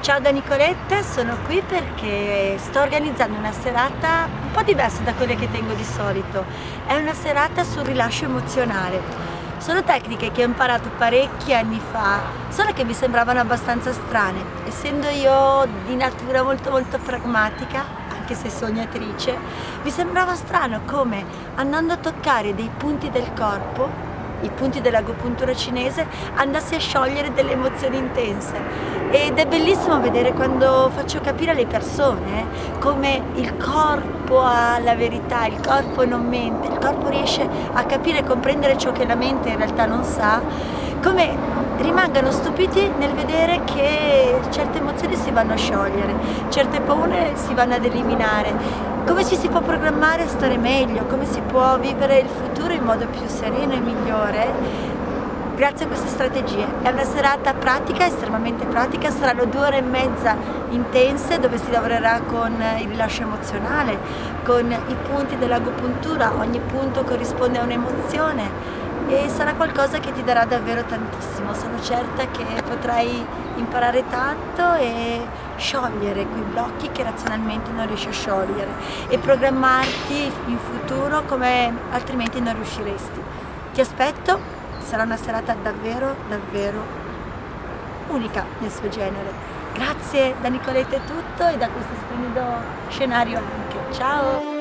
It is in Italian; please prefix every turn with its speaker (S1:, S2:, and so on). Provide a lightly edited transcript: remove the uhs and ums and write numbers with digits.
S1: Ciao da Nicoletta, sono qui perché sto organizzando una serata un po' diversa da quelle che tengo di solito. È una serata sul rilascio emozionale. Sono tecniche che ho imparato parecchi anni fa, solo che mi sembravano abbastanza strane. Essendo io di natura molto pragmatica, anche se sognatrice, mi sembrava strano come andando a toccare dei punti del corpo, i punti dell'agopuntura cinese, andassi a sciogliere delle emozioni intense. Ed è bellissimo vedere quando faccio capire alle persone come il corpo ha la verità, il corpo non mente, il corpo riesce a capire e comprendere ciò che la mente in realtà non sa, come rimangano stupiti nel vedere che certe emozioni si vanno a sciogliere, certe paure si vanno ad eliminare, come ci si può programmare a stare meglio, come si può vivere il futuro in modo più sereno e migliore grazie a queste strategie. È una serata pratica, estremamente pratica, saranno 2 ore e mezza intense dove si lavorerà con il rilascio emozionale, con i punti dell'agopuntura, ogni punto corrisponde a un'emozione e sarà qualcosa che ti darà davvero tantissimo. Sono certa che potrai imparare tanto e sciogliere quei blocchi che razionalmente non riesci a sciogliere e programmarti in futuro come altrimenti non riusciresti. Ti aspetto. Sarà una serata davvero unica nel suo genere. Grazie, da Nicoletta è tutto e da questo splendido scenario anche. Ciao!